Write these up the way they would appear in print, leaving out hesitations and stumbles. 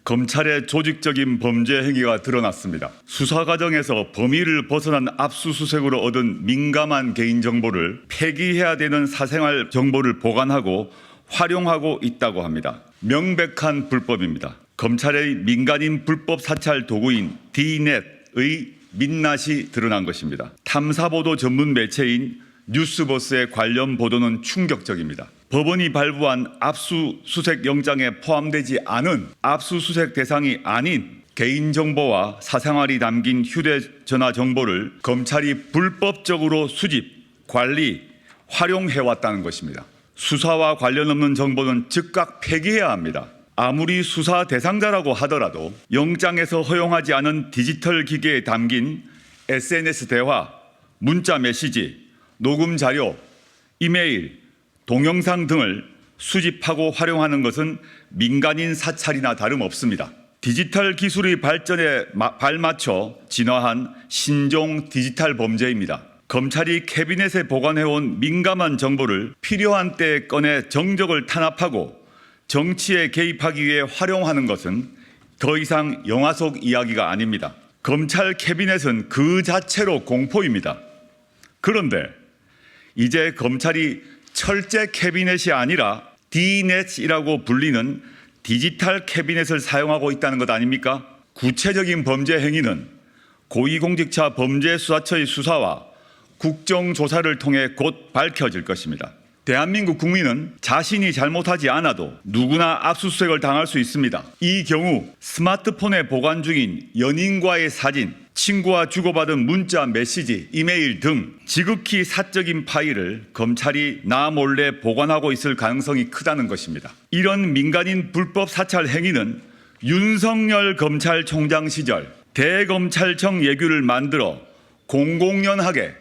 검찰의 조직적인 범죄 행위가 드러났습니다. 수사 과정에서 범위를 벗어난 압수수색으로 얻은 민감한 개인정보를 폐기해야 되는 사생활 정보를 보관하고 활용하고 있다고 합니다. 명백한 불법입니다. 검찰의 민간인 불법 사찰 도구인 D넷의 민낯이 드러난 것입니다. 탐사보도 전문 매체인 뉴스버스의 관련 보도는 충격적입니다. 법원이 발부한 압수수색 영장에 포함되지 않은 압수수색 대상이 아닌 개인정보와 사생활이 담긴 휴대전화 정보를 검찰이 불법적으로 수집, 관리, 활용해왔다는 것입니다. 수사와 관련 없는 정보는 즉각 폐기해야 합니다. 아무리 수사 대상자라고 하더라도 영장에서 허용하지 않은 디지털 기기에 담긴 SNS 대화, 문자 메시지, 녹음 자료, 이메일, 동영상 등을 수집하고 활용하는 것은 민간인 사찰이나 다름없습니다. 디지털 기술의 발전에 발맞춰 진화한 신종 디지털 범죄입니다. 검찰이 캐비넷에 보관해온 민감한 정보를 필요한 때에 꺼내 정적을 탄압하고 정치에 개입하기 위해 활용하는 것은 더 이상 영화 속 이야기가 아닙니다. 검찰 캐비넷은 그 자체로 공포입니다. 그런데 이제 검찰이 철제 캐비넷이 아니라 D넷이라고 불리는 디지털 캐비넷을 사용하고 있다는 것 아닙니까? 구체적인 범죄 행위는 고위공직자 범죄수사처의 수사와 국정조사를 통해 곧 밝혀질 것입니다. 대한민국 국민은 자신이 잘못하지 않아도 누구나 압수수색을 당할 수 있습니다. 이 경우 스마트폰에 보관 중인 연인과의 사진, 친구와 주고받은 문자, 메시지, 이메일 등 지극히 사적인 파일을 검찰이 나 몰래 보관하고 있을 가능성이 크다는 것입니다. 이런 민간인 불법 사찰 행위는 윤석열 검찰총장 시절 대검찰청 예규를 만들어 공공연하게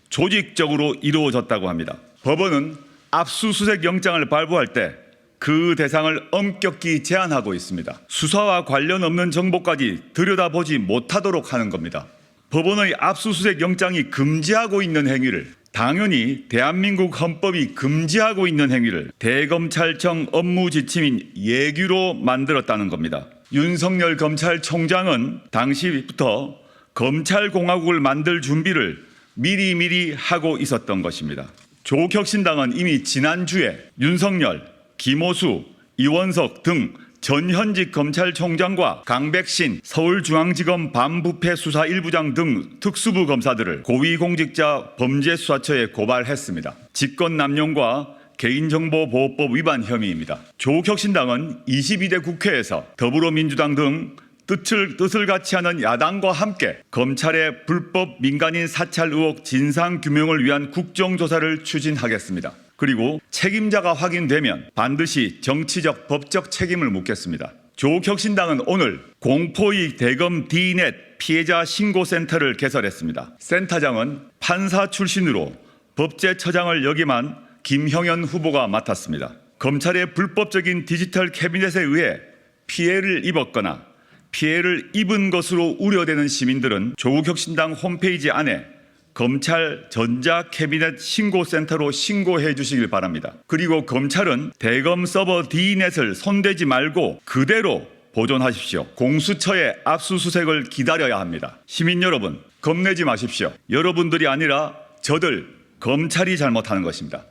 조직적으로 이루어졌다고 합니다. 법원은 압수수색 영장을 발부할 때 그 대상을 엄격히 제한하고 있습니다. 수사와 관련 없는 정보까지 들여다보지 못하도록 하는 겁니다. 법원의 압수수색 영장이 금지하고 있는 행위를, 당연히 대한민국 헌법이 금지하고 있는 행위를 대검찰청 업무 지침인 예규로 만들었다는 겁니다. 윤석열 검찰총장은 당시부터 검찰공화국을 만들 준비를 미리미리 하고 있었던 것입니다. 조국혁신당은 이미 지난주에 윤석열, 김호수, 이원석 등 전현직 검찰총장과 강백신 서울중앙지검 반부패수사 1부장 등 특수부 검사들을 고위공직자 범죄수사처에 고발했습니다. 직권남용과 개인정보보호법 위반 혐의입니다. 조국혁신당은 22대 국회에서 더불어민주당 등 뜻을 같이 하는 야당과 함께 검찰의 불법 민간인 사찰 의혹 진상규명을 위한 국정조사를 추진하겠습니다. 그리고 책임자가 확인되면 반드시 정치적 법적 책임을 묻겠습니다. 조국혁신당은 오늘 공포의 대검 D넷 피해자 신고센터를 개설했습니다. 센터장은 판사 출신으로 법제처장을 역임한 김형현 후보가 맡았습니다. 검찰의 불법적인 디지털 캐비넷에 의해 피해를 입었거나 피해를 입은 것으로 우려되는 시민들은 조국혁신당 홈페이지 안에 검찰 전자캐비넷 신고센터로 신고해 주시길 바랍니다. 그리고 검찰은 대검 서버 D넷을 손대지 말고 그대로 보존하십시오. 공수처의 압수수색을 기다려야 합니다. 시민 여러분, 겁내지 마십시오. 여러분들이 아니라 저들 검찰이 잘못하는 것입니다.